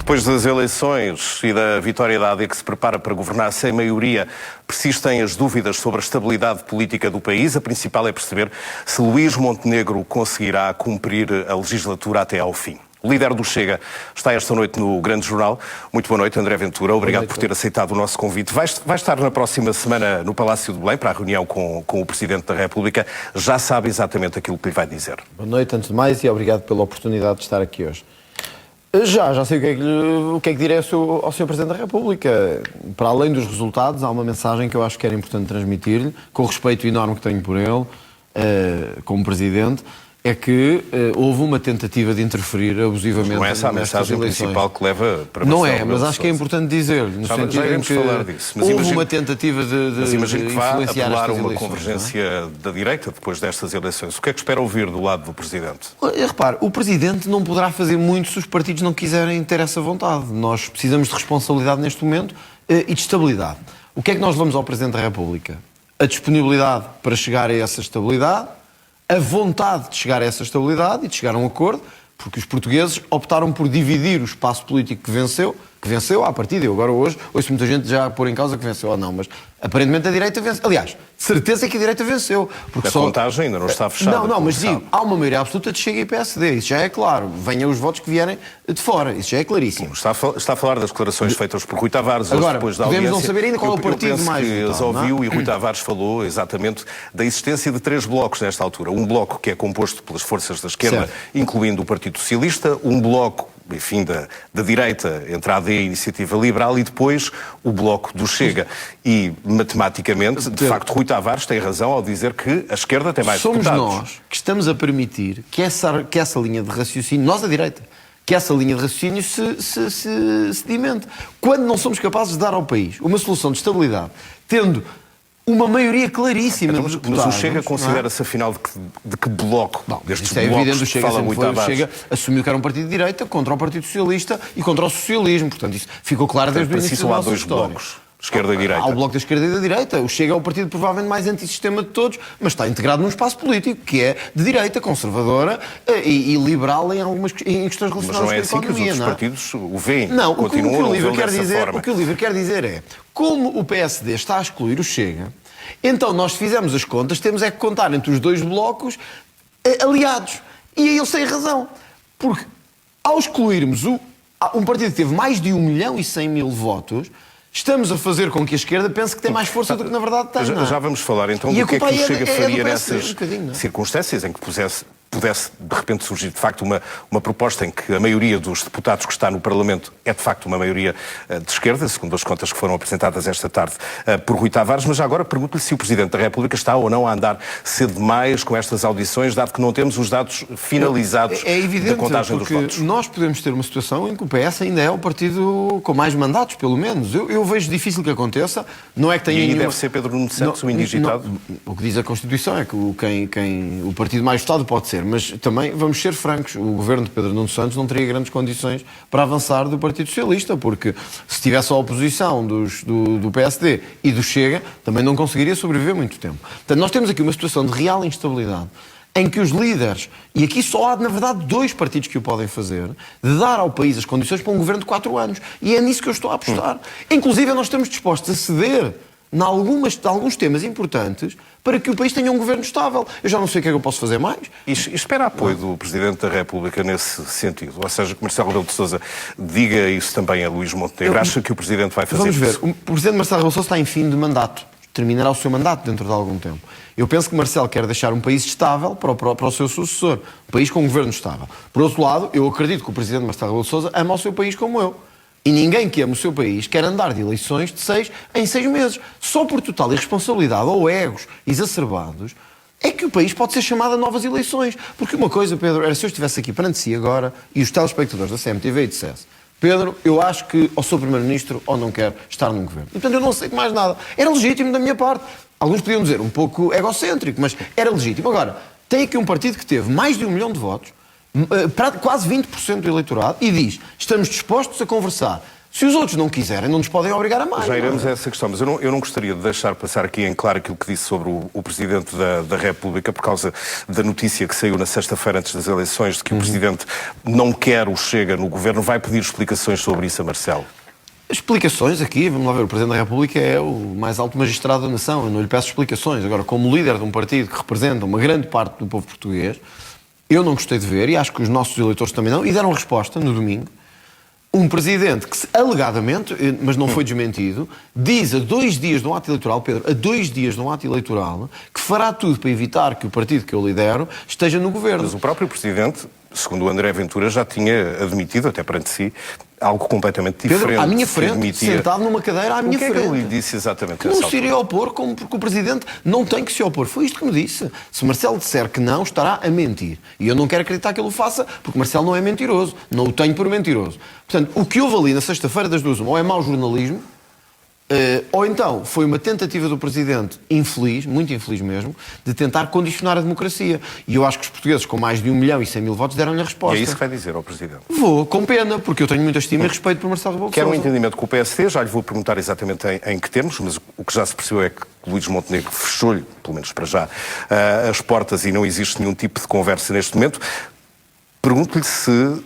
Depois das eleições e da vitória da AD que se prepara para governar sem maioria, persistem as dúvidas sobre a estabilidade política do país. A principal é perceber se Luís Montenegro conseguirá cumprir a legislatura até ao fim. O líder do Chega está esta noite no Grande Jornal. Muito boa noite, André Ventura. Obrigado por ter aceitado o nosso convite. Vai estar na próxima semana no Palácio de Belém para a reunião com o Presidente da República. Já sabe exatamente aquilo que lhe vai dizer. Boa noite, antes de mais, e obrigado pela oportunidade de estar aqui hoje. Já sei o que é que direi ao Sr. Presidente da República. Para além dos resultados, há uma mensagem que eu acho que era importante transmitir-lhe, com o respeito enorme que tenho por ele, como Presidente, é que houve uma tentativa de interferir abusivamente nestas eleições. Não é essa a mensagem principal que leva para Não é, mas acho que é importante dizer-lhe, no sentido em que falar disso. Mas houve uma tentativa de Mas imagino que vá apelar a uma eleições, convergência da direita depois destas eleições. O que é que espera ouvir do lado do Presidente? Repare, o Presidente não poderá fazer muito se os partidos não quiserem ter essa vontade. Nós precisamos de responsabilidade neste momento e de estabilidade. O que é que nós levamos ao Presidente da República? A disponibilidade para chegar a essa estabilidade, a vontade de chegar a essa estabilidade e de chegar a um acordo, porque os portugueses optaram por dividir o espaço político que venceu à partida. Eu agora hoje ouço muita gente já pôr em causa que venceu ou não, mas aparentemente a direita venceu. Aliás, certeza é que a direita venceu. Porque a contagem ainda não está fechada. Não, mas digo, há uma maioria absoluta de Chega e PSD, isso já é claro. Venham os votos que vierem de fora, isso já é claríssimo. Está a falar das declarações feitas por Rui Tavares agora, depois da audiência. Devemos não saber ainda qual é o partido mais votado. As ouviu e Rui Tavares falou exatamente da existência de 3 blocos nesta altura. Um bloco que é composto pelas forças da esquerda, certo, incluindo o Partido Socialista, um bloco, enfim, da direita, entre a AD e a Iniciativa Liberal, e depois o bloco do Chega. E, matematicamente, de facto, Rui Tavares tem razão ao dizer que a esquerda tem mais deputados. Somos nós que estamos a permitir que essa linha de raciocínio, nós a direita, que essa linha de raciocínio se sedimente. Quando não somos capazes de dar ao país uma solução de estabilidade, tendo uma maioria claríssima de deputados... Mas o Chega considera-se, afinal, de que bloco destes blocos evidente, o Chega fala muito o Chega assumiu que era um partido de direita contra o Partido Socialista e contra o socialismo. Portanto, isso ficou claro desde o início da nossa história. Há 2 blocos, esquerda e direita. Há o bloco da esquerda e da direita. O Chega é o partido provavelmente mais antissistema de todos, mas está integrado num espaço político que é de direita, conservadora e liberal em questões relacionadas com a economia. Mas não é assim que os outros partidos o veem? Não, o que o livro quer dizer é, como o PSD está a excluir o Chega, então nós fizemos as contas, temos é que contar entre os 2 blocos aliados. E aí eles têm razão. Porque ao excluirmos um partido que teve mais de 1.100.000 votos, estamos a fazer com que a esquerda pense que tem mais força do que na verdade tem. Já vamos falar então do que é que o Chega faria nessas circunstâncias em que pudesse de repente surgir de facto uma proposta em que a maioria dos deputados que está no Parlamento é de facto uma maioria de esquerda, segundo as contas que foram apresentadas esta tarde por Rui Tavares. Mas já agora pergunto-lhe se o Presidente da República está ou não a andar cedo demais com estas audições, dado que não temos os dados finalizados da contagem dos votos. Nós podemos ter uma situação em que o PS ainda é o partido com mais mandatos, pelo menos. Eu vejo difícil que aconteça. Não é que tenha e aí deve ser Pedro Nuno Santos o indigitado? O que diz a Constituição é que o partido mais votado pode ser, mas também vamos ser francos, o governo de Pedro Nuno Santos não teria grandes condições para avançar do Partido Socialista, porque se tivesse a oposição do PSD e do Chega, também não conseguiria sobreviver muito tempo. Portanto, nós temos aqui uma situação de real instabilidade, em que os líderes, e aqui só há, na verdade, 2 partidos que o podem fazer, de dar ao país as condições para um governo de 4 anos. E é nisso que eu estou a apostar. Inclusive, nós estamos dispostos a ceder de alguns temas importantes para que o país tenha um governo estável. Eu já não sei o que é que eu posso fazer mais. E espera apoio do Presidente da República nesse sentido? Ou seja, que Marcelo Rebelo de Sousa diga isso também a Luís Montenegro? Acha que o Presidente vai fazer isso? Vamos ver. O Presidente Marcelo Rebelo de Sousa está em fim de mandato. Terminará o seu mandato dentro de algum tempo. Eu penso que Marcelo quer deixar um país estável para o seu sucessor. Um país com um governo estável. Por outro lado, eu acredito que o Presidente Marcelo Rebelo de Sousa ama o seu país como eu. E ninguém que ama o seu país quer andar de eleições de 6 em 6 meses. Só por total irresponsabilidade ou egos exacerbados é que o país pode ser chamado a novas eleições. Porque uma coisa, Pedro, era se eu estivesse aqui perante si agora e os telespectadores da CMTV e dissesse: Pedro, eu acho que ou sou Primeiro-Ministro ou não quero estar num governo. E, portanto, eu não aceito mais nada. Era legítimo da minha parte. Alguns podiam dizer um pouco egocêntrico, mas era legítimo. Agora, tem aqui um partido que teve mais de 1 milhão de votos, quase 20% do eleitorado, e diz: estamos dispostos a conversar Se os outros não quiserem, não nos podem obrigar a mais. Já iremos a essa questão, mas eu não gostaria de deixar passar aqui em claro aquilo que disse sobre o Presidente da República, por causa da notícia que saiu na sexta-feira antes das eleições, de que o Presidente não quer o Chega no Governo. Vai pedir explicações sobre isso a Marcelo? Explicações aqui, vamos lá ver, o Presidente da República é o mais alto magistrado da nação, eu não lhe peço explicações. Agora, como líder de um partido que representa uma grande parte do povo português, eu não gostei de ver, e acho que os nossos eleitores também não, e deram resposta no domingo. Um presidente que, alegadamente, mas não foi desmentido, diz a 2 dias de um ato eleitoral, Pedro, a 2 dias de um ato eleitoral, que fará tudo para evitar que o partido que eu lidero esteja no governo. Mas o próprio Presidente, segundo o André Ventura, já tinha admitido, até perante si, algo completamente diferente. Pedro, à minha frente, sentado numa cadeira à minha frente. O que é que ele lhe disse exatamente? Que não se iria opor, porque o Presidente não tem que se opor. Foi isto que me disse. Se Marcelo disser que não, estará a mentir. E eu não quero acreditar que ele o faça, porque Marcelo não é mentiroso. Não o tenho por mentiroso. Portanto, o que houve ali na sexta-feira das duas, ou é mau jornalismo, ou então foi uma tentativa do Presidente infeliz, muito infeliz mesmo, de tentar condicionar a democracia. E eu acho que os portugueses, com mais de 1.100.000 votos, deram-lhe a resposta. E é isso que vai dizer ao Presidente? Vou, com pena, porque eu tenho muita estima e respeito por Marcelo Rebelo de Quero um Sousa. entendimento com o PSD, já lhe vou perguntar exatamente em que termos, mas o que já se percebeu é que Luís Montenegro fechou-lhe, pelo menos para já, as portas e não existe nenhum tipo de conversa neste momento. Pergunto-lhe se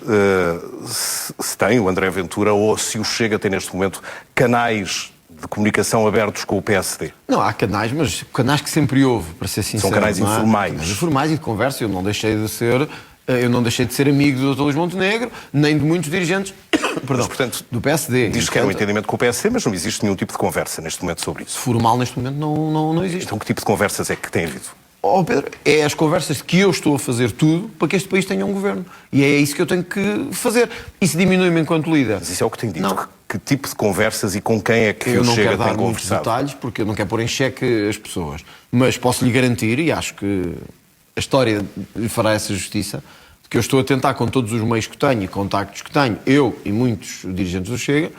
tem o André Ventura ou se o Chega tem neste momento canais de comunicação abertos com o PSD. Não, há canais, mas canais que sempre houve, para ser sincero. São canais informais. Canais informais e de conversa. Eu não deixei de ser amigo do Dr. Luís Montenegro, nem de muitos dirigentes perdão, portanto, do PSD. Diz que quer um entendimento com o PSD, mas não existe nenhum tipo de conversa neste momento sobre isso. Formal, neste momento, não existe. Então que tipo de conversas é que tem havido? Oh, Pedro, é as conversas que eu estou a fazer tudo para que este país tenha um governo. E é isso que eu tenho que fazer. Isso diminui-me enquanto líder. Mas isso é o que tem dito. Não. Que tipo de conversas e com quem é que eu o não Chega quero tem dar muitos conversado? detalhes, porque eu não quero pôr em xeque as pessoas. Mas posso lhe garantir, e acho que a história lhe fará essa justiça, que eu estou a tentar, com todos os meios que tenho e contactos que tenho, eu e muitos dirigentes do Chega,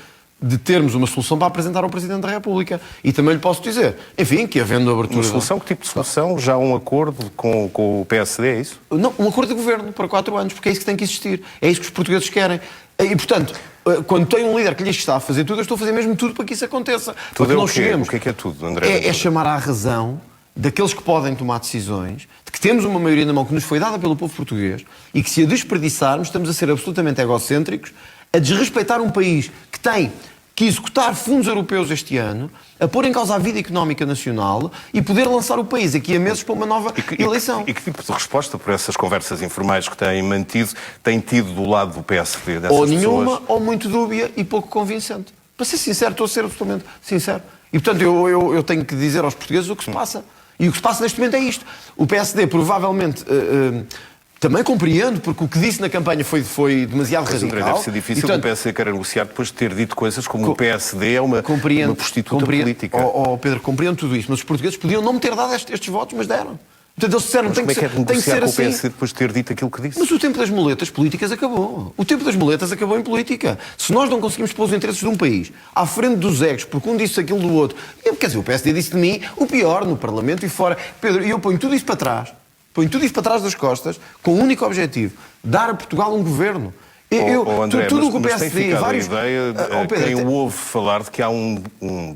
de termos uma solução para apresentar ao Presidente da República. E também lhe posso dizer, enfim, que havendo abertura... Uma solução? Que tipo de solução? Já um acordo com o PSD, é isso? Não, um acordo de governo para 4 anos, porque é isso que tem que existir. É isso que os portugueses querem. E, portanto, quando tem um líder que lhes está a fazer tudo, eu estou a fazer mesmo tudo para que isso aconteça. Tudo é o quê? Chegamos, O que é tudo, André? É chamar à razão daqueles que podem tomar decisões, de que temos uma maioria na mão que nos foi dada pelo povo português e que, se a desperdiçarmos, estamos a ser absolutamente egocêntricos, a desrespeitar um país que tem que executar fundos europeus este ano, a pôr em causa a vida económica nacional e poder lançar o país aqui a meses para uma nova eleição. E que tipo de resposta por essas conversas informais que têm mantido, tem tido do lado do PSD dessas ou nenhuma, pessoas? ou muito dúbia e pouco convincente. Para ser sincero, estou a ser absolutamente sincero. E, portanto, eu tenho que dizer aos portugueses o que se passa. E o que se passa neste momento é isto. O PSD provavelmente... também compreendo, porque o que disse na campanha foi demasiado Mas, radical. André, deve ser difícil o PSD querer negociar depois de ter dito coisas como o PSD é uma prostituta política. Pedro, compreendo tudo isso, mas os portugueses podiam não me ter dado estes votos, mas deram. Portanto, eles disseram, Mas tem como que é que é ser, tem que negociar ser com o assim. PSD depois de ter dito aquilo que disse? Mas o tempo das muletas políticas acabou. O tempo das muletas acabou em política. Se nós não conseguimos pôr os interesses de um país à frente dos egos, porque um disse aquilo do outro, quer dizer, o PSD disse de mim o pior no Parlamento e fora. Pedro, e eu ponho tudo isso para trás. Ponho tudo isso para trás das costas, com um único objetivo: dar a Portugal um governo. André, tudo o que o mas PSD tem ficado vários... a ideia, Pedro, quem o ouve falar de que há um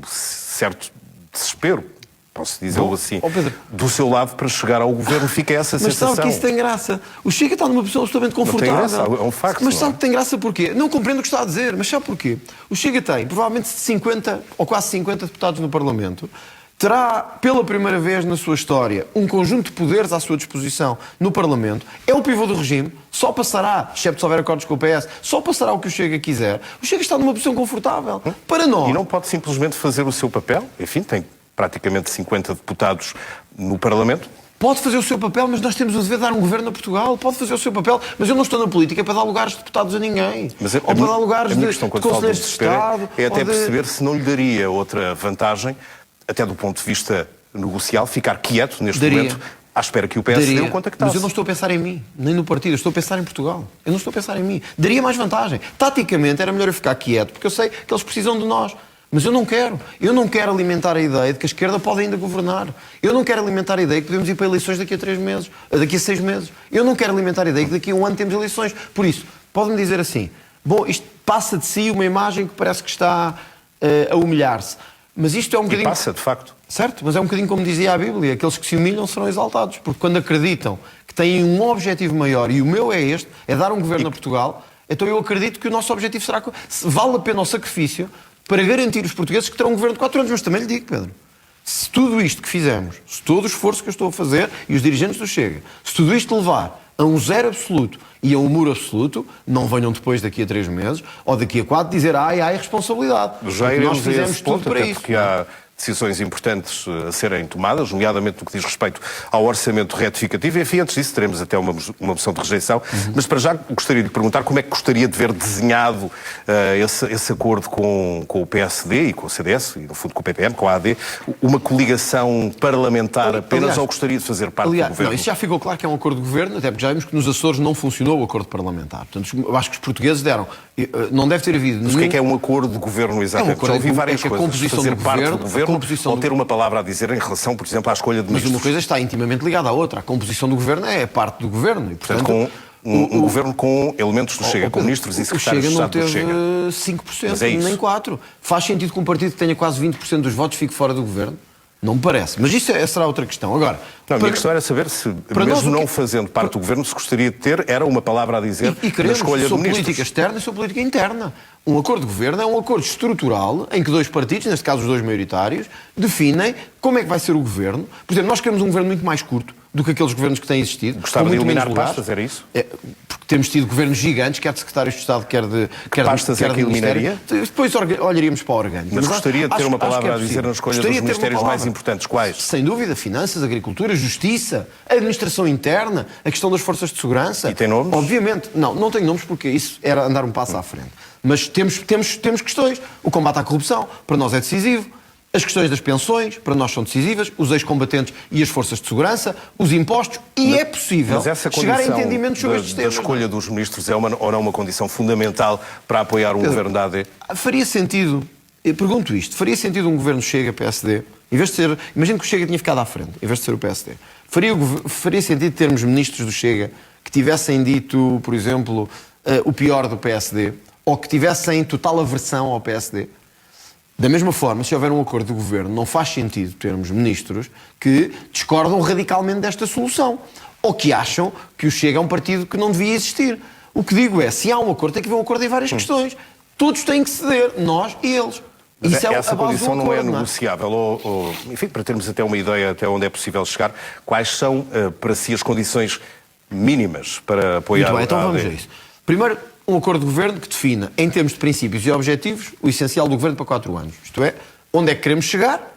certo desespero, posso dizê-lo assim, Pedro, do seu lado para chegar ao governo, fica essa sensação. Mas sabe que isso tem graça. O Chega está numa posição absolutamente confortável. Não tem graça, é um facto. Mas sabe que tem graça porquê? Não compreendo o que está a dizer, mas sabe porquê? O Chega tem provavelmente 50 ou quase 50 deputados no Parlamento. Terá, pela primeira vez na sua história, um conjunto de poderes à sua disposição no Parlamento. É o pivô do regime. Só passará, excepto se houver acordos com o PS, só passará o que o Chega quiser. O Chega está numa posição confortável. Para nós... E não pode simplesmente fazer o seu papel? Enfim, tem praticamente 50 deputados no Parlamento. Pode fazer o seu papel, mas nós temos o dever de dar um governo a Portugal. Pode fazer o seu papel, mas eu não estou na política para dar lugares de deputados a ninguém. Mas ou para dar lugares de questão, quando falo do conselheiros de desespero, Estado. é até perceber se não lhe daria outra vantagem, até do ponto de vista negocial, ficar quieto neste momento, à espera que o PSD o contactasse. Mas eu não estou a pensar em mim, nem no partido, eu estou a pensar em Portugal. Eu não estou a pensar em mim. Daria mais vantagem. Taticamente era melhor eu ficar quieto, porque eu sei que eles precisam de nós. Mas eu não quero. Eu não quero alimentar a ideia de que a esquerda pode ainda governar. Eu não quero alimentar a ideia que podemos ir para eleições daqui a 3 meses, daqui a 6 meses. Eu não quero alimentar a ideia que daqui a um ano temos eleições. Por isso, pode-me dizer assim: bom, isto passa de si uma imagem que parece que está a humilhar-se. Mas isto é um bocadinho... E passa, de facto. Certo, mas é um bocadinho como dizia a Bíblia, aqueles que se humilham serão exaltados, porque quando acreditam que têm um objetivo maior, e o meu é este, é dar um governo a Portugal, então eu acredito que o nosso objetivo será... Vale a pena o sacrifício para garantir os portugueses que terão um governo de 4 anos. Mas também lhe digo, Pedro, se tudo isto que fizemos, se todo o esforço que eu estou a fazer, e os dirigentes do Chega, se tudo isto levar a um zero absoluto e a um muro absoluto, não venham depois daqui a 3 meses, ou daqui a 4, dizer, há responsabilidade. Já nós fizemos tudo para isso. Porque há decisões importantes a serem tomadas, nomeadamente no que diz respeito ao orçamento retificativo. E, enfim, antes disso, teremos até uma moção de rejeição. Mas, para já, gostaria de perguntar como é que gostaria de ver desenhado esse acordo com o PSD e com o CDS, e, no fundo, com o PPM, com a AD, uma coligação parlamentar apenas, ou gostaria de fazer parte do governo? Não, isso já ficou claro que é um acordo de governo, até porque já vimos que nos Açores não funcionou o acordo parlamentar. Portanto, eu acho que os portugueses deram... Não deve ter havido... Mas o que é um acordo de governo, exatamente? Já ouvi várias coisas. Fazer parte do governo ou ter uma palavra a dizer em relação, por exemplo, à escolha de ministros. Mas uma coisa está intimamente ligada à outra. A composição do governo é parte do governo. E, portanto, com um governo com elementos do Chega, com ministros e secretários de Estado do Chega. O Chega não teve 5%, nem 4%. Faz sentido que um partido que tenha quase 20% dos votos fique fora do governo? Não me parece. Mas isso será outra questão. Agora, a minha questão era saber se, mesmo não fazendo parte do governo, se gostaria de ter, era uma palavra a dizer na escolha de ministros. Política externa e sua política interna. Um acordo de governo é um acordo estrutural em que 2 partidos, neste caso os 2 maioritários, definem como é que vai ser o governo. Por exemplo, nós queremos um governo muito mais curto do que aqueles governos que têm existido. Gostava de eliminar pastas, era isso? Porque temos tido governos gigantes, quer de secretários de Estado, quer de pastas é que eliminaria? Depois olharíamos para o orgânico. Mas gostaria de ter uma palavra a dizer na escolha dos ministérios mais importantes. Quais? Sem dúvida, finanças, agricultura, justiça, administração interna, a questão das forças de segurança. E tem nomes? Obviamente. Não tenho nomes porque isso era andar um passo à frente. Mas temos questões. O combate à corrupção, para nós é decisivo. As questões das pensões, para nós são decisivas. Os ex-combatentes e as forças de segurança. Os impostos. E é possível chegar a entendimentos sobre estes temas. A escolha dos ministros é ou não uma condição fundamental para apoiar um governo da AD? Faria sentido, eu pergunto isto, faria sentido um governo Chega-PSD, em vez de ser, imagino que o Chega tinha ficado à frente, em vez de ser o PSD, faria sentido termos ministros do Chega que tivessem dito, por exemplo, o pior do PSD, ou que tivessem total aversão ao PSD? Da mesma forma, se houver um acordo de governo, não faz sentido termos ministros que discordam radicalmente desta solução, ou que acham que o Chega é um partido que não devia existir. O que digo é, se há um acordo, tem que haver um acordo em várias questões. Todos têm que ceder, nós e eles. Mas isso essa condição não é negociável? Enfim, para termos até uma ideia até onde é possível chegar, quais são, para si, as condições mínimas para apoiar Muito bem, então a AD? vamos a isso. Primeiro, um acordo de governo que defina, em termos de princípios e objetivos, o essencial do governo para 4 anos. Isto é, onde é que queremos chegar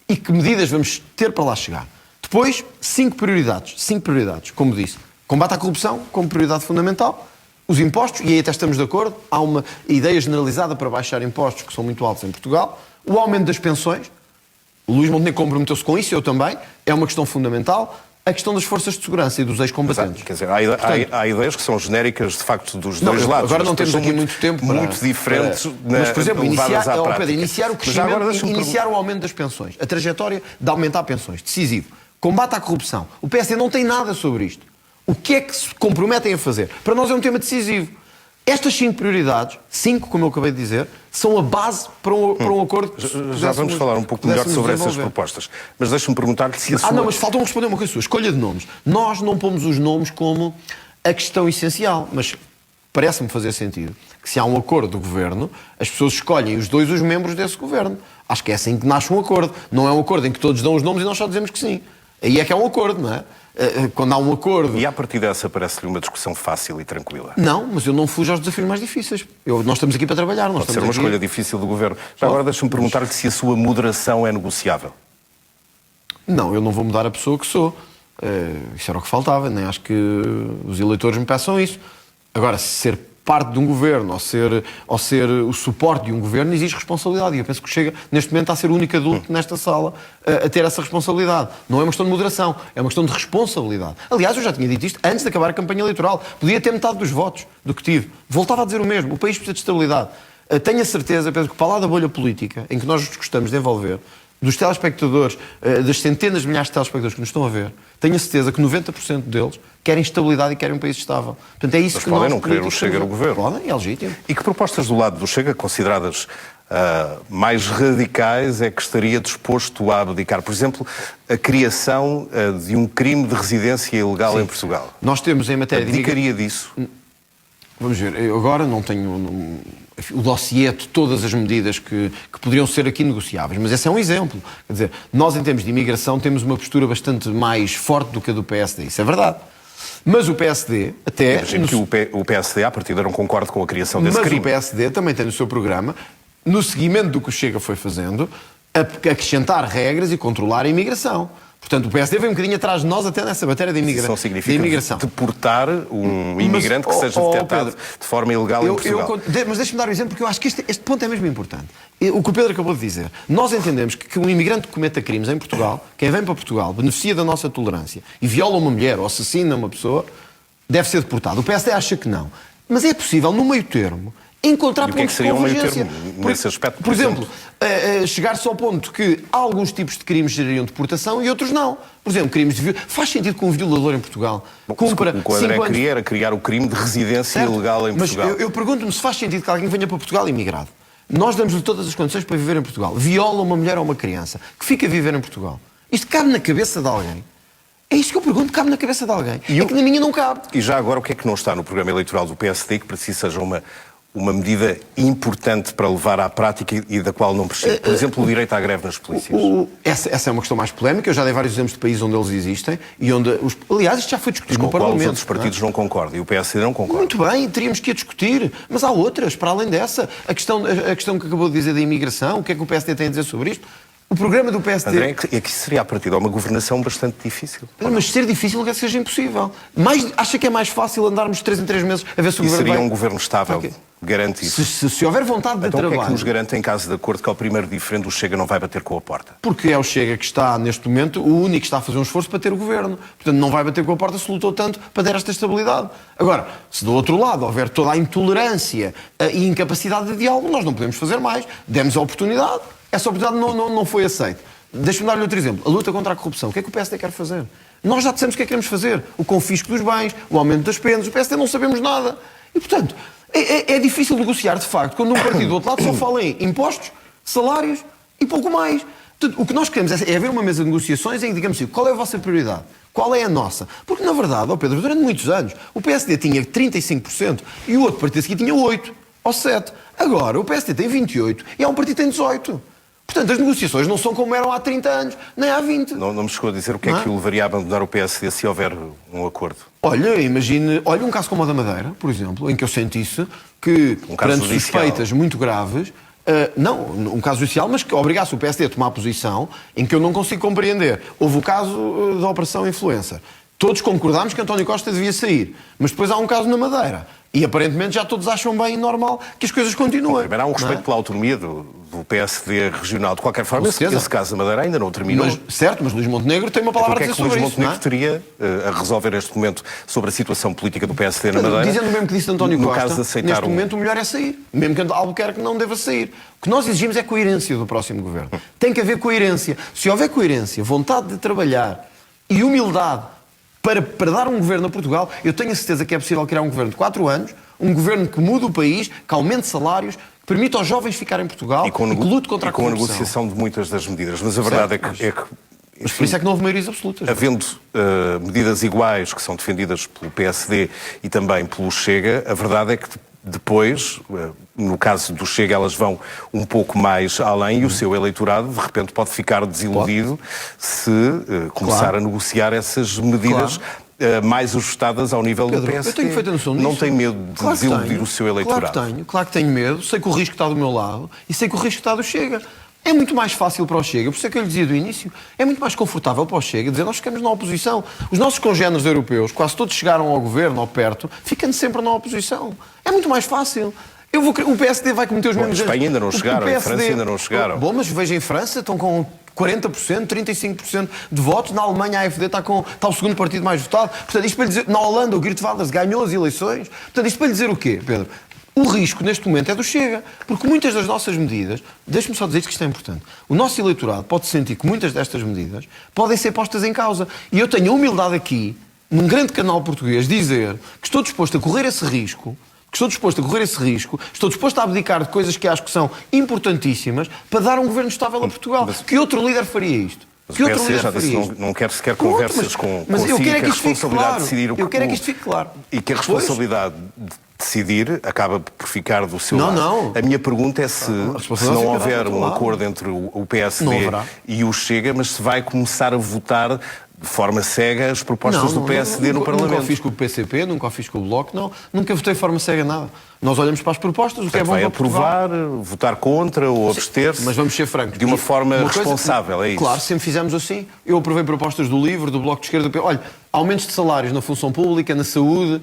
e que medidas vamos ter para lá chegar. Depois, 5 prioridades. 5 prioridades, como disse. Combate à corrupção como prioridade fundamental. Os impostos, e aí até estamos de acordo, há uma ideia generalizada para baixar impostos que são muito altos em Portugal. O aumento das pensões, o Luís Montenegro comprometeu-se com isso, eu também, é uma questão fundamental. A questão das forças de segurança e dos ex-combatentes. Quer dizer, há ideias que são genéricas, de facto, dos dois lados. Agora não temos aqui muito tempo para... Muito diferentes, mas, por exemplo, iniciar o crescimento e iniciar o aumento das pensões. A trajetória de aumentar pensões. Decisivo. Combate à corrupção. O PSD não tem nada sobre isto. O que é que se comprometem a fazer? Para nós é um tema decisivo. Estas 5 prioridades, 5, como eu acabei de dizer, são a base para um acordo... Já vamos falar um pouco melhor sobre essas propostas. Mas deixe-me perguntar-lhe se a sua... não, mas falta-me responder uma coisa sua. Escolha de nomes. Nós não pomos os nomes como a questão essencial, mas parece-me fazer sentido que se há um acordo do governo, as pessoas escolhem os membros desse governo. Acho que é assim que nasce um acordo. Não é um acordo em que todos dão os nomes e nós só dizemos que sim. Aí é que é um acordo, não é? Quando há um acordo... E a partir dessa parece-lhe uma discussão fácil e tranquila? Não, mas eu não fujo aos desafios mais difíceis. Nós estamos aqui para trabalhar. Pode ser uma escolha difícil do governo. Já agora deixa-me perguntar-lhe se a sua moderação é negociável. Não, eu não vou mudar a pessoa que sou. Isso era o que faltava. Nem acho que os eleitores me peçam isso. Agora, ser parte de um governo ou ser o suporte de um governo exige responsabilidade. E eu penso que chega, neste momento, a ser o único adulto nesta sala a ter essa responsabilidade. Não é uma questão de moderação, é uma questão de responsabilidade. Aliás, eu já tinha dito isto antes de acabar a campanha eleitoral. Podia ter metade dos votos do que tive. Voltava a dizer o mesmo. O país precisa de estabilidade. Tenho a certeza, Pedro, que para lá da bolha política em que nós nos gostamos de envolver, dos telespectadores, das centenas de milhares de telespectadores que nos estão a ver, tenho a certeza que 90% deles querem estabilidade e querem um país estável. Portanto, é isso Mas que podem nós não querer o Chega no governo. Podem, é legítimo. E que propostas do lado do Chega, consideradas mais radicais, é que estaria disposto a abdicar? Por exemplo, a criação de um crime de residência ilegal em Portugal. Nós temos em matéria de abdicaria disso? Vamos ver, eu agora não tenho o dossiê de todas as medidas que poderiam ser aqui negociáveis, mas esse é um exemplo. Quer dizer, nós em termos de imigração temos uma postura bastante mais forte do que a do PSD, isso é verdade. Mas o PSD até... Imagino que o PSD, à partida, não concorda com a criação desse crime. Mas o PSD também tem no seu programa, no seguimento do que o Chega foi fazendo, acrescentar regras e controlar a imigração. Portanto, o PSD vem um bocadinho atrás de nós até nessa matéria de imigração. Isso não significa deportar um imigrante que seja detectado de forma ilegal em Portugal. Mas deixa-me dar um exemplo, porque eu acho que este ponto é mesmo importante. O que o Pedro acabou de dizer. Nós entendemos que um imigrante que cometa crimes em Portugal, quem vem para Portugal, beneficia da nossa tolerância e viola uma mulher ou assassina uma pessoa, deve ser deportado. O PSD acha que não. Mas é possível, no meio termo, encontrar pontos de convergência. Nesse aspecto, por exemplo, chegar-se ao ponto que alguns tipos de crimes gerariam deportação e outros não. Por exemplo, crimes de violência. Faz sentido que um violador em Portugal cumpra... O que o André queria era criar o crime de residência ilegal em Portugal. Mas eu pergunto-me se faz sentido que alguém venha para Portugal imigrado. Nós damos-lhe todas as condições para viver em Portugal. Viola uma mulher ou uma criança que fica a viver em Portugal. Isto cabe na cabeça de alguém? É isto que eu pergunto, cabe na cabeça de alguém. É que na minha não cabe. E já agora, o que é que não está no programa eleitoral do PSD que para si seja uma medida importante para levar à prática e da qual não precisa? Por exemplo, o direito à greve nas polícias. Essa é uma questão mais polémica. Eu já dei vários exemplos de países onde eles existem e onde... Aliás, isto já foi discutido no Parlamento. Os outros partidos não concordam e o PSD não concorda. Muito bem, teríamos que a discutir. Mas há outras, para além dessa. A questão que acabou de dizer da imigração, o que é que o PSD tem a dizer sobre isto? O programa do PSD... André, é que seria a partir de uma governação bastante difícil. Mas ser difícil não quer que seja impossível. Acha que é mais fácil andarmos de 3 em 3 meses a ver se o governo seria um governo estável. Okay. Garante isso. Se houver vontade de trabalho... o que é que nos garante, em caso de acordo, que ao primeiro diferente o Chega não vai bater com a porta? Porque é o Chega que está, neste momento, o único que está a fazer um esforço para ter o governo. Portanto, não vai bater com a porta se lutou tanto para ter esta estabilidade. Agora, se do outro lado houver toda a intolerância e incapacidade de diálogo, nós não podemos fazer mais. Demos a oportunidade, essa oportunidade não foi aceita. Deixa-me dar-lhe outro exemplo. A luta contra a corrupção. O que é que o PSD quer fazer? Nós já dissemos o que é que queremos fazer. O confisco dos bens, o aumento das penas. O PSD não sabemos nada. E, portanto, é difícil negociar, de facto, quando um partido do outro lado só fala em impostos, salários e pouco mais. Portanto, o que nós queremos é haver uma mesa de negociações em que digamos assim, qual é a vossa prioridade? Qual é a nossa? Porque, na verdade, Pedro, durante muitos anos, o PSD tinha 35% e o outro partido aqui tinha 8% ou 7%. Agora, o PSD tem 28% e há um partido que tem 18%. Portanto, as negociações não são como eram há 30 anos, nem há 20. Não me chegou a dizer o que é que o levaria a abandonar o PSD se houver um acordo. Olha, imagine, um caso como o da Madeira, por exemplo, em que eu sentisse que, perante suspeitas muito graves, um caso judicial, mas que obrigasse o PSD a tomar posição em que eu não consigo compreender. Houve o caso da Operação Influencer. Todos concordámos que António Costa devia sair, mas depois há um caso na Madeira. E aparentemente já todos acham bem e normal que as coisas continuem. Bom, primeiro há um respeito pela autonomia do PSD regional. De qualquer forma, esse caso da Madeira ainda não terminou. Mas Luís Montenegro tem uma palavra a dizer sobre isso. O que é que Luís Montenegro teria a resolver neste momento sobre a situação política do PSD na Madeira? Dizendo o mesmo que disse de António Costa, neste momento o melhor é sair. Mesmo que Albuquerque não deva sair. O que nós exigimos é coerência do próximo governo. Tem que haver coerência. Se houver coerência, vontade de trabalhar e humildade para dar um governo a Portugal, eu tenho a certeza que é possível criar um governo de 4 anos, um governo que mude o país, que aumente salários, que permita aos jovens ficarem em Portugal e que lute contra a corrupção. Com a negociação de muitas das medidas. Mas a verdade é que mas por isso é que não houve maiorias absolutas. Havendo medidas iguais que são defendidas pelo PSD e também pelo Chega, a verdade é que depois, no caso do Chega, elas vão um pouco mais além e o seu eleitorado, de repente, pode ficar desiludido se começar a negociar essas medidas mais ajustadas ao nível do PSD. Eu tenho feita noção disso. Não tem medo de desiludir o seu eleitorado? Claro que tenho medo. Sei que o risco está do meu lado e sei que o risco está do Chega. É muito mais fácil para o Chega, por isso é que eu lhe dizia do início, é muito mais confortável para o Chega dizer nós ficamos na oposição. Os nossos congéneres europeus, quase todos chegaram ao governo, ou perto, ficando sempre na oposição. É muito mais fácil. O PSD vai cometer os mesmos erros. Espanha ainda não chegaram, em França ainda não chegaram. Bom, mas veja em França, estão com 40%, 35% de votos. Na Alemanha a AfD está o segundo partido mais votado. Portanto, isto para lhe dizer, na Holanda o Geert Wilders ganhou as eleições. Portanto, isto para lhe dizer o quê, Pedro? O risco, neste momento, é do Chega. Porque muitas das nossas medidas, deixe-me só dizer que isto é importante, o nosso eleitorado pode sentir que muitas destas medidas podem ser postas em causa. E eu tenho a humildade aqui, num grande canal português, dizer que estou disposto a correr esse risco, estou disposto a abdicar de coisas que acho que são importantíssimas para dar um governo estável a Portugal. Que outro líder faria isto? Que outro líder já disse que não quer sequer conversas com eu si, quero que a responsabilidade de decidir eu quero é que isto fique claro. E que a responsabilidade de decidir acaba por ficar do seu lado. Não. A minha pergunta é se não houver um acordo entre o PSD e o Chega, mas se vai começar a votar de forma cega as propostas do PSD no Parlamento. Nunca o fiz com o PCP, nunca o fiz com o Bloco, nunca votei de forma cega nada. Nós olhamos para as propostas, o que é bom vai para Portugal. aprovar, votar contra ou abster-se. Mas vamos ser francos. De uma forma responsável, é isso? Claro, sempre fizemos assim. Eu aprovei propostas do LIVRE, do Bloco de Esquerda. Olha, aumentos de salários na função pública, na saúde,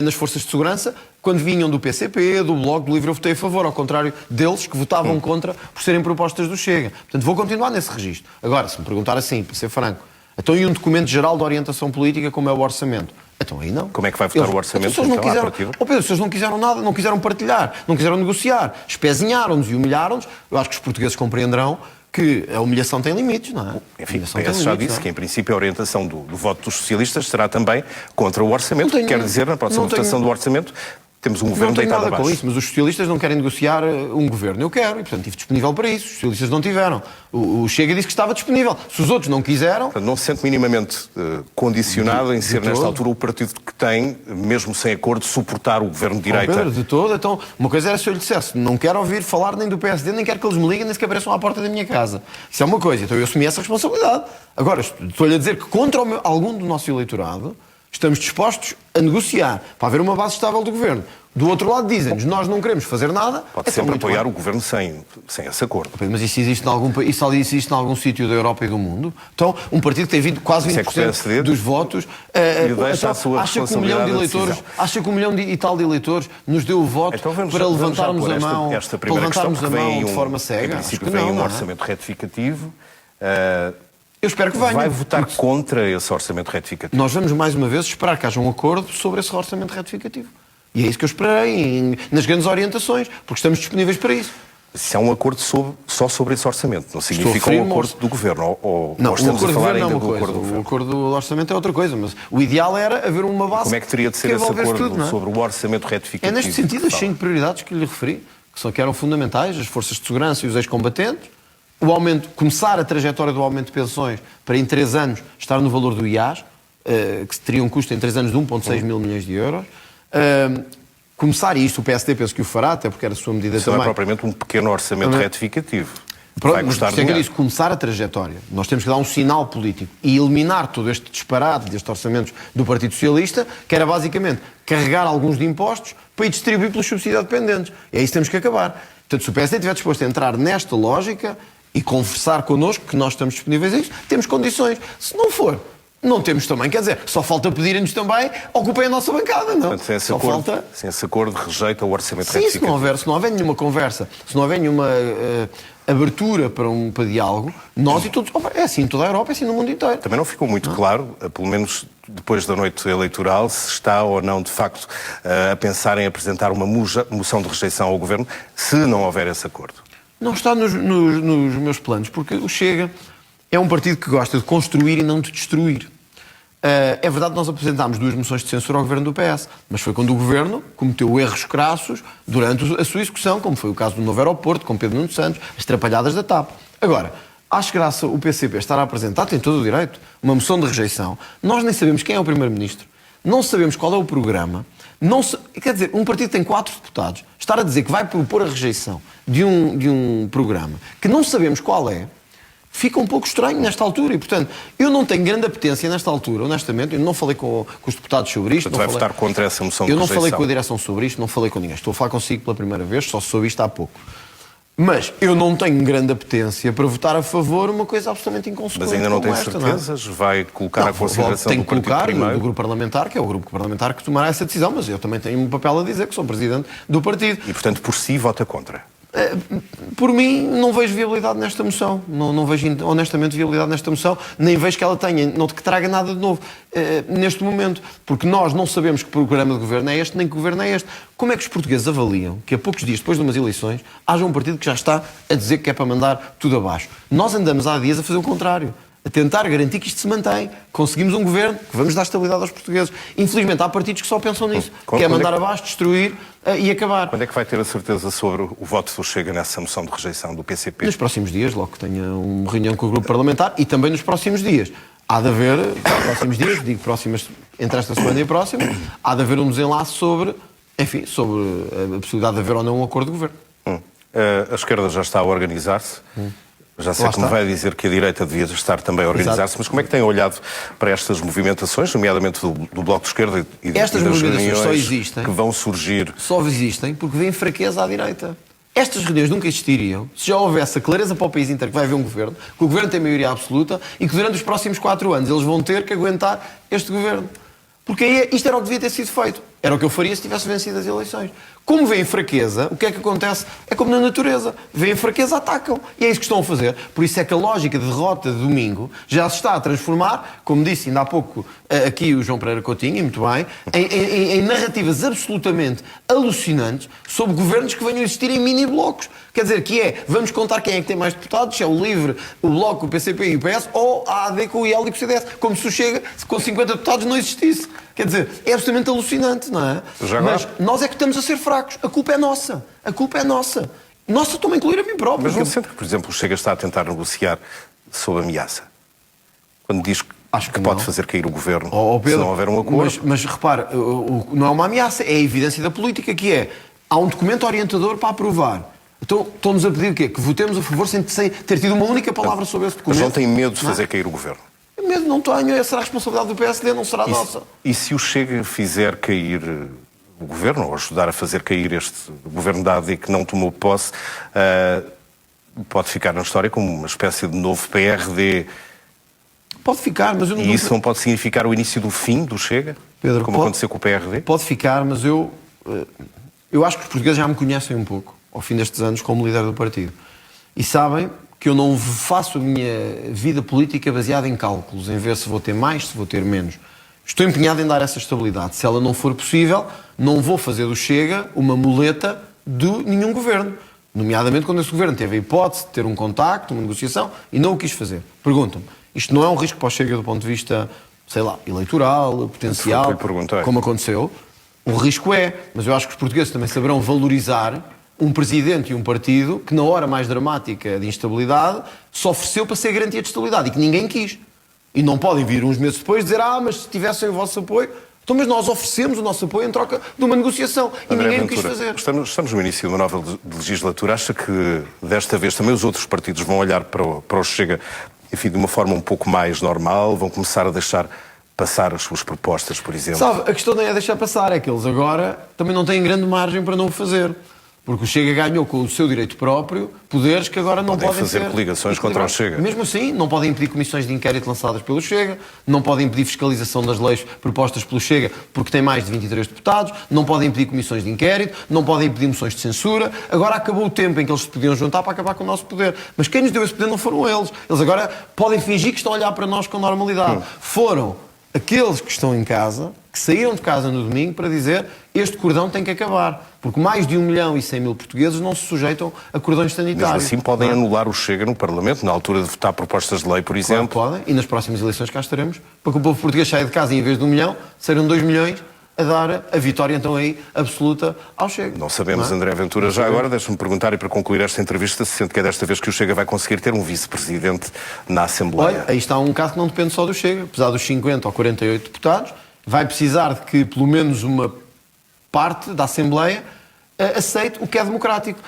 nas forças de segurança, quando vinham do PCP, do Bloco, do LIVRE, eu votei a favor, ao contrário deles, que votavam contra por serem propostas do Chega. Portanto, vou continuar nesse registro. Agora, se me perguntar assim, para ser franco, então e um documento geral de orientação política como é o orçamento? Então aí não. Como é que vai votar o orçamento? Se eles não quiseram nada, não quiseram partilhar, não quiseram negociar, espezinharam-nos e humilharam-nos, eu acho que os portugueses compreenderão que a humilhação tem limites, não é? Enfim, o PS já disse que, em princípio, a orientação do voto dos socialistas será também contra o orçamento, que quer dizer, na próxima votação do orçamento, temos um governo deitado abaixo. Não tenho nada com isso, mas os socialistas não querem negociar um governo. Eu quero, e portanto estive disponível para isso. Os socialistas não tiveram. O Chega disse que estava disponível. Se os outros não quiseram... Portanto, não se sente minimamente condicionado em ser, nesta altura, o partido que tem, mesmo sem acordo, suportar o governo de direita? Pedro, de todo. Então, uma coisa era se eu lhe dissesse, não quero ouvir falar nem do PSD, nem quero que eles me liguem, nem sequer apareçam à porta da minha casa. Isso é uma coisa. Então eu assumi essa responsabilidade. Agora, estou-lhe a dizer que contra algum do nosso eleitorado, estamos dispostos a negociar para haver uma base estável do governo. Do outro lado dizem-nos, nós não queremos fazer nada... Pode sempre apoiar o governo sem esse acordo. Mas isso existe em existe em algum sítio da Europa e do mundo? Então, um partido que tem vindo quase 20% dos votos... acha que 1 milhão de eleitores, acha que 1 milhão e tal de eleitores nos deu o voto para levantarmos a mão, de forma cega? Em princípio vem um orçamento retificativo... Eu espero que venha. Vai votar contra esse orçamento retificativo? Nós vamos, mais uma vez, esperar que haja um acordo sobre esse orçamento retificativo. E é isso que eu esperarei nas grandes orientações, porque estamos disponíveis para isso. Se há um acordo só sobre esse orçamento, não significa um acordo do governo? Não, o acordo do governo é uma coisa. O acordo do orçamento é outra coisa, mas o ideal era haver uma base. Como é que teria de ser esse acordo sobre o orçamento retificativo? É neste sentido as 5 prioridades que lhe referi, que eram fundamentais, as forças de segurança e os ex-combatentes, o aumento, começar a trajetória do aumento de pensões para em 3 anos estar no valor do IAS, que teria um custo em 3 anos de 1,6 mil milhões de euros. Começar, e isto o PSD penso que o fará, até porque era a sua medida também. Não é propriamente um pequeno orçamento retificativo. Vai custar dinheiro. Eu disse, começar a trajetória. Nós temos que dar um sinal político e eliminar todo este disparate destes orçamentos do Partido Socialista, que era basicamente carregar alguns de impostos para ir distribuir pelos subsídios dependentes. É isso que temos que acabar. Portanto, se o PSD estiver disposto a entrar nesta lógica e conversar connosco, que nós estamos disponíveis a isso, temos condições. Se não for, não temos também. Quer dizer, só falta pedirem-nos também, ocupem a nossa bancada, não? Portanto, sem esse acordo, rejeita o orçamento retificativo. Se não houver nenhuma conversa, se não houver nenhuma abertura para diálogo, nós e todos... É assim em toda a Europa, é assim no mundo inteiro. Também não ficou muito claro, pelo menos depois da noite eleitoral, se está ou não, de facto, a pensar em apresentar uma moção de rejeição ao governo, se não houver esse acordo. Não está nos meus planos, porque o Chega é um partido que gosta de construir e não de destruir. É verdade que nós apresentámos 2 moções de censura ao governo do PS, mas foi quando o governo cometeu erros crassos durante a sua execução, como foi o caso do novo aeroporto, com Pedro Nuno Santos, as trapalhadas da TAP. Agora, acho que graças o PCP estar a apresentar, tem todo o direito, uma moção de rejeição. Nós nem sabemos quem é o Primeiro-Ministro, não sabemos qual é o programa. Quer dizer, um partido tem 4 deputados. Estar a dizer que vai propor a rejeição de um programa que não sabemos qual é, fica um pouco estranho nesta altura. E, portanto, eu não tenho grande apetência nesta altura, honestamente. Eu não falei com os deputados sobre isto. Vai votar contra essa moção de rejeição? Eu não falei com a direção sobre isto, não falei com ninguém. Estou a falar consigo pela primeira vez, só soube isto há pouco. Mas eu não tenho grande apetência para votar a favor uma coisa absolutamente inconsequente. Mas ainda não tem certezas? Vai colocar a consideração do Partido Primeiro? Do grupo parlamentar, que é o grupo parlamentar que tomará essa decisão, mas eu também tenho um papel a dizer que sou presidente do partido. E, portanto, por si, vota contra? Por mim, não vejo viabilidade nesta moção. Não vejo, honestamente, viabilidade nesta moção. Nem vejo que ela tenha, que traga nada de novo neste momento. Porque nós não sabemos que programa de governo é este, nem que governo é este. Como é que os portugueses avaliam que a poucos dias depois de umas eleições haja um partido que já está a dizer que é para mandar tudo abaixo? Nós andamos há dias a fazer o contrário. A tentar garantir que isto se mantém. Conseguimos um governo que vamos dar estabilidade aos portugueses. Infelizmente, há partidos que só pensam nisso. Que é mandar abaixo, destruir e acabar. Quando é que vai ter a certeza sobre o voto do Chega nessa moção de rejeição do PCP? Nos próximos dias, logo que tenha uma reunião com o grupo parlamentar, e também nos próximos dias. Há de haver, nos próximos dias, digo próximas, entre esta semana e a próxima, há de haver um desenlace sobre a possibilidade de haver ou não um acordo de governo. A esquerda já está a organizar-se. Já sei que me vai dizer que a direita devia estar também a organizar-se, mas como é que tem olhado para estas movimentações, nomeadamente do Bloco de Esquerda e das movimentações só existem, que vão surgir? Só existem porque vem fraqueza à direita. Estas reuniões nunca existiriam se já houvesse a clareza para o país inteiro que vai haver um governo, que o governo tem maioria absoluta e que durante os próximos 4 anos eles vão ter que aguentar este governo. Porque aí isto era o que devia ter sido feito. Era o que eu faria se tivesse vencido as eleições. Como vem fraqueza, o que é que acontece? É como na natureza. Vem fraqueza, atacam. E é isso que estão a fazer. Por isso é que a lógica de derrota de domingo já se está a transformar, como disse ainda há pouco aqui o João Pereira Coutinho, e muito bem, em narrativas absolutamente alucinantes sobre governos que venham a existir em mini-blocos. Quer dizer, vamos contar quem é que tem mais deputados, se é o LIVRE, o Bloco, o PCP e o PS, ou a AD com o IEL e com o CDS. Como se o Chega, com 50 deputados, não existisse. Quer dizer, é absolutamente alucinante, não é? Mas nós é que estamos a ser fracos. A culpa é nossa. A culpa é nossa. Nossa, estou-me a incluir a mim próprio. Mas não sente que, por exemplo, o Chega está a tentar negociar sob ameaça? Quando diz que pode fazer cair o governo Pedro, se não houver um acordo? Mas repare, não é uma ameaça, é a evidência da política, que é, há um documento orientador para aprovar. Então, estão-nos a pedir o quê? Que votemos a favor sem ter tido uma única palavra sobre esse documento. Mas não tem medo de fazer cair o governo? Medo não tenho, essa será a responsabilidade do PSD, não será nossa. E se o Chega fizer cair o governo, ou ajudar a fazer cair este governo da AD que não tomou posse, pode ficar na história como uma espécie de novo PRD? Pode ficar, mas eu não... E isso não pode significar o início do fim do Chega? Pedro, como aconteceu com o PRD? Pode ficar, mas eu acho que os portugueses já me conhecem um pouco, ao fim destes anos, como líder do partido. E sabem que eu não faço a minha vida política baseada em cálculos, em ver se vou ter mais, se vou ter menos. Estou empenhado em dar essa estabilidade. Se ela não for possível, não vou fazer do Chega uma muleta de nenhum governo. Nomeadamente quando esse governo teve a hipótese de ter um contacto, uma negociação, e não o quis fazer. Perguntam-me, isto não é um risco para o Chega do ponto de vista, sei lá, eleitoral, potencial, como aconteceu? O risco é, mas eu acho que os portugueses também saberão valorizar um presidente e um partido que, na hora mais dramática de instabilidade, se ofereceu para ser garantia de estabilidade e que ninguém quis. E não podem vir uns meses depois dizer mas se tivessem o vosso apoio... Então, mas nós oferecemos o nosso apoio em troca de uma negociação e ninguém o quis fazer. Estamos no início de uma nova legislatura. Acha que, desta vez, também os outros partidos vão olhar para o Chega, enfim, de uma forma um pouco mais normal? Vão começar a deixar passar as suas propostas, por exemplo? Sabe, a questão não é deixar passar, é que eles agora também não têm grande margem para não o fazer. Porque o Chega ganhou com o seu direito próprio poderes que agora não podem fazer coligações contra o Chega. Mesmo assim, não podem impedir comissões de inquérito lançadas pelo Chega, não podem impedir fiscalização das leis propostas pelo Chega porque tem mais de 23 deputados, não podem impedir comissões de inquérito, não podem impedir moções de censura. Agora acabou o tempo em que eles se podiam juntar para acabar com o nosso poder. Mas quem nos deu esse poder não foram eles. Eles agora podem fingir que estão a olhar para nós com normalidade. Foram aqueles que estão em casa, que saíram de casa no domingo para dizer este cordão tem que acabar. Porque mais de 1.100.000 portugueses não se sujeitam a cordões sanitários. Mesmo assim podem anular o Chega no Parlamento, na altura de votar propostas de lei, por exemplo. Claro, podem, e nas próximas eleições cá estaremos, para que o povo português saia de casa e em vez de 1 milhão, serão 2 milhões a dar a vitória, então, aí, absoluta ao Chega. Não sabemos, André Ventura. Já agora, deixa-me perguntar, e para concluir esta entrevista, se sente que é desta vez que o Chega vai conseguir ter um vice-presidente na Assembleia? Olha, aí está um caso que não depende só do Chega. Apesar dos 50 ou 48 deputados, vai precisar de que, pelo menos, uma parte da Assembleia aceite o que é democrático.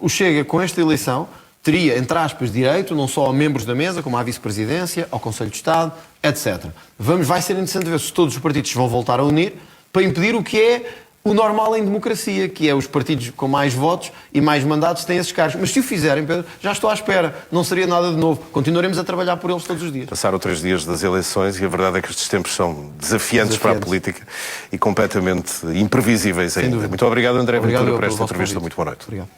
O Chega, com esta eleição, teria, entre aspas, direito não só a membros da mesa, como à vice-presidência, ao Conselho de Estado, etc. Vai ser interessante ver se todos os partidos se vão voltar a unir para impedir o que é o normal em democracia, que é os partidos com mais votos e mais mandatos têm esses cargos. Mas se o fizerem, Pedro, já estou à espera. Não seria nada de novo. Continuaremos a trabalhar por eles todos os dias. Passaram 3 dias das eleições e a verdade é que estes tempos são desafiantes para a política e completamente imprevisíveis ainda. Muito obrigado, André Ventura, por esta entrevista. Muito boa noite. Obrigado.